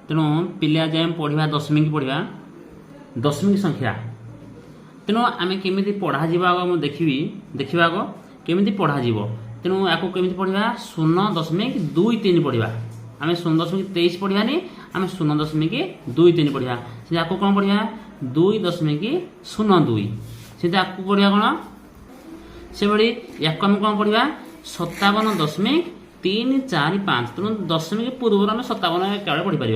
तेणु पिला जाए पढ़ा दशमिक पढ़ा दशमिक संख्या तेणु आम केमी पढ़ा देखी देखा आग केमी पढ़ा तेणु या केमी पढ़ा 0.23 पढ़ा आम 0.23 पढ़ानी आम 0.23 पढ़ा से आपको कौन पढ़ा 2.02 से आपको पढ़ा कौन से भाई या आम कौन पढ़ा 57.345 तेणु दशमिक पूर्व आम 57 केवल पढ़ी पार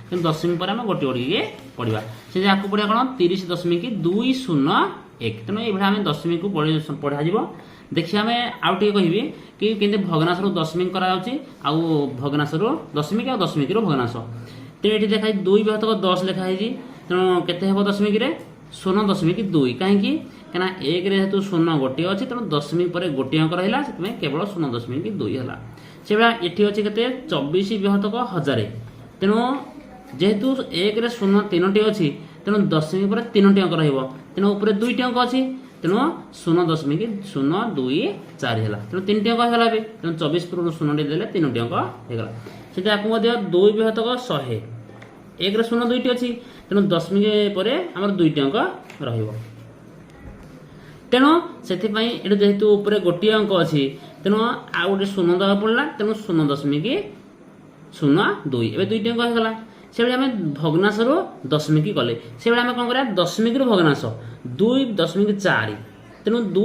कि दशमिक पर आम गोटे गोटे पढ़ा से आपको पढ़ा कौन 30.201 तेणु ये आम दशमिक को पढ़ा देखिए आम आउ टे कह कि भग्नांश दशमिक आउ भग्नांश दशमिक आउ दशमिक भग्नांश तेणु ये देखा 2 विभक्तक 10 लिखाई तेणु केते हे दशमिक 0.2 कहीं कहना 1 जेहतु 0 गोटे अच्छी तेणु दशमिक पर गोटे अंक रहा से केवल 0.2 है से ये अच्छे के 24 विभक्तक 1000 तेणु जेहेतु 1 रे 0 3टी अच्छी तेणु दशमिक पर 3टी अंक रहा तेणु ऊपर 2टी अंक अच्छी तेणु 0.024 है तेणु 3टी अंक होगा तेणु 24 पूर्व 0 देले 3टी अंक होगा से आपको 2 विभक्तक 100 1 रे 0 2टी अच्छी तेणु दशमिक पर आम 2टी अंक तेणु से जेहेतु ऊपर गोटे अंक अच्छी तेणु आउ गोटे 0 देवा पड़ा तेणु 0.02 ए 2टी अंक होगा से आम भग्नांश दशमिक कले से आम कौन करा दशमिक भग्नांश 2.4 तेणु 2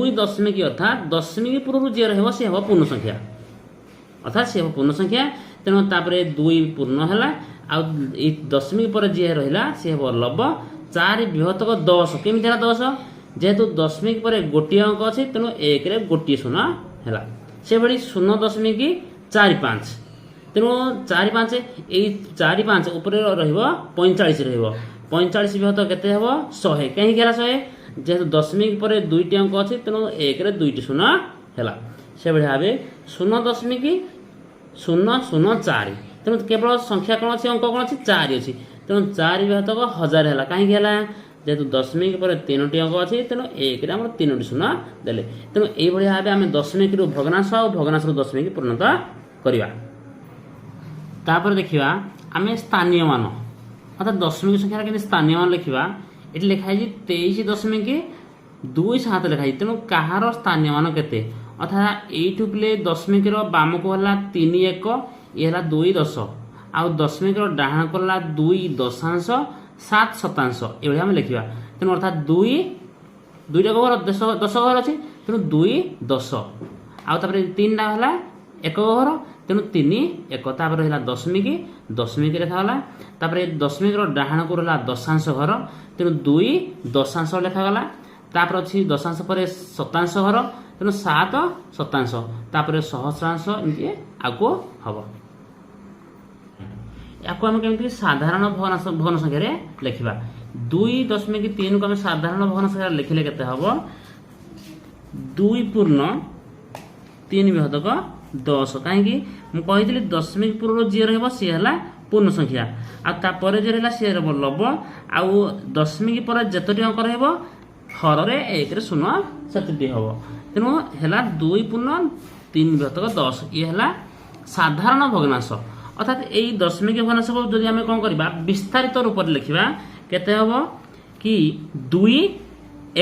अर्थात दशमिक पूर्व जी रहा सी हम पूर्ण संख्या अर्थात सी हम पूर्ण संख्या तेणु तापर 2 पूर्ण है आ दशमिक पर जी रहा सी हम लब 4 विभक्तक 10 केमी 10 जेहेतु दशमिक पर गोटे अंक अच्छी तेणु 1 रे गोटे 0 है से भाई 0.45 तेणु 4 5 ऊपर र45 45 विभक्त केते हम 100 कहीं 100 जेहेतु दशमिक पर 2टी अंक अच्छी तेणु 1 रे 2टी 0 है से भाव 0.004 तेणु केवल संख्या कौन अच्छी अंक कौन अच्छी 4 अच्छी तेणु 4 विभक्तक 1000 है कहीं जेहेतु दशमिक पर 3टी अंक अच्छी तेणु 1 रे 3टी 0 देले तेणु ये भाव आम दशमिक भग्नांश और भग्नांश दशमिक पूर्णता करवा तापर देखा आम स्थानीय मान अर्थात दशमिक संख्यार के स्थानीय मान लिखा ये लिखाई 23.27 लिखाई तेणु कहार स्थानीय मान केते अर्थात यू पे दशमिक बाम को है 3 1 ये 2 10 आउ दशमिक डाहाण को 2 दशांश 7 शतांश ये आम लिखा तेणु अर्थात 2 घर 10 घर अच्छी तेणु 2 10 आउ 3 टा है 1 घर तेणु 3 1 तापर रहा दशमिक दशमिक लिखागला तापर दशमिक डाहाण को रहा दशांश घर तेणु 2 दशांश लिखागला तापर अच्छी दशांश पर शतांश घर तेणु 7 शतांश तापर सहस्रांश एमती आगो हम या आम केमी साधारण भग्न संख्या लिखा 2.3 को आम साधारण भग्न संख्या लिखिले केते हम 2 पूर्ण 3 विभक्तक 10 कहीं मुझे दशमिक पूर्व जी रहा सी है पूर्ण संख्या आपर जी रहा सी लब आउ दशमिक पर जितटी अंक रर 1 रे 0 सेति हम तेणु है 2 पूर्ण 3 विभक्तक 10 ये है साधारण भग्नांश अर्थात यही दशमिक भग्नांश को जब आम कौन करवा विस्तारित रूप से लिखा केते हम कि 2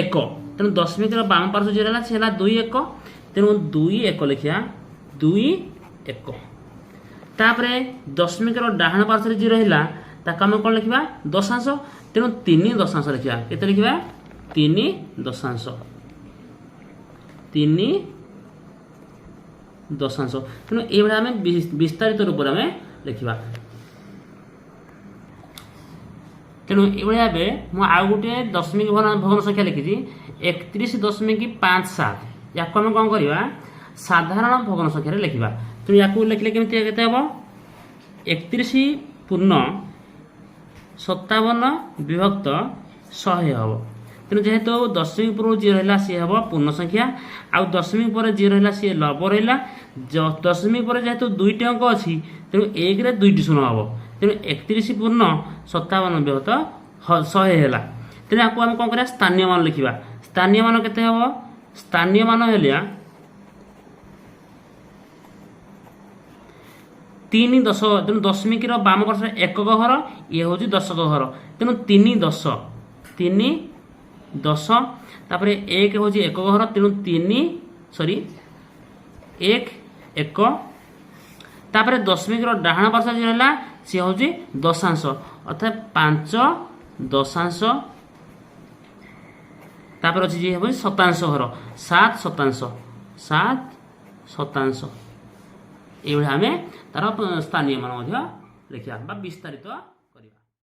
1 तेणु दशमिक बाम पार्श्व जी रहा सी है 2 1 तेणु 2 1 लिखा 2 1 तापर दशमिक डाहाण पार्श्व जी रहा आम कौन लिखा दशांश तेणु 3 दशांश लिखा केते लिखा 3 दशांश 3 दशांश तेणु ये आम विस्तारित रूप में लिखा तेणु ये भाव मुझे आउ गोटे दशमिक भग्न संख्या लिखी 31.57 या आम कौन करवा साधारण भग्न संख्या लिखा तेणु या लिखले केमी केते हम 31.57 विभक्त 100 हम तेणु जेहेतु दशमिक पूर्व जी रहा सी हम पूर्ण संख्या आउ दशमिक पर जी रहा सी लब रहा दशमिक पर जेहेतु 2टी अंक अच्छी तेणु 1 रे 2टी 0 हम तेणु 31.57 विभक्त 100 है तेणु आपको आम कौन करा स्थानीय मान लिखा स्थानीय मान केते हम स्थानीय मान है 3 10 तेणु दशमिक बाम पार्श्व एकक घर ये हूँ दशक घर तेणु 3 10 3 10 तापर 1 हूँ एकक घर तेणु 3 सॉरी 1 1 तापर दशमिक डाहाण पार्श्व जो है सी हूँ दशांश अर्थात 5 दशांश तापर अच्छी जी हम शतांश घर 7 शतांश 7 शतांश ये आम तार स्थानीय मान लिखा विस्तारित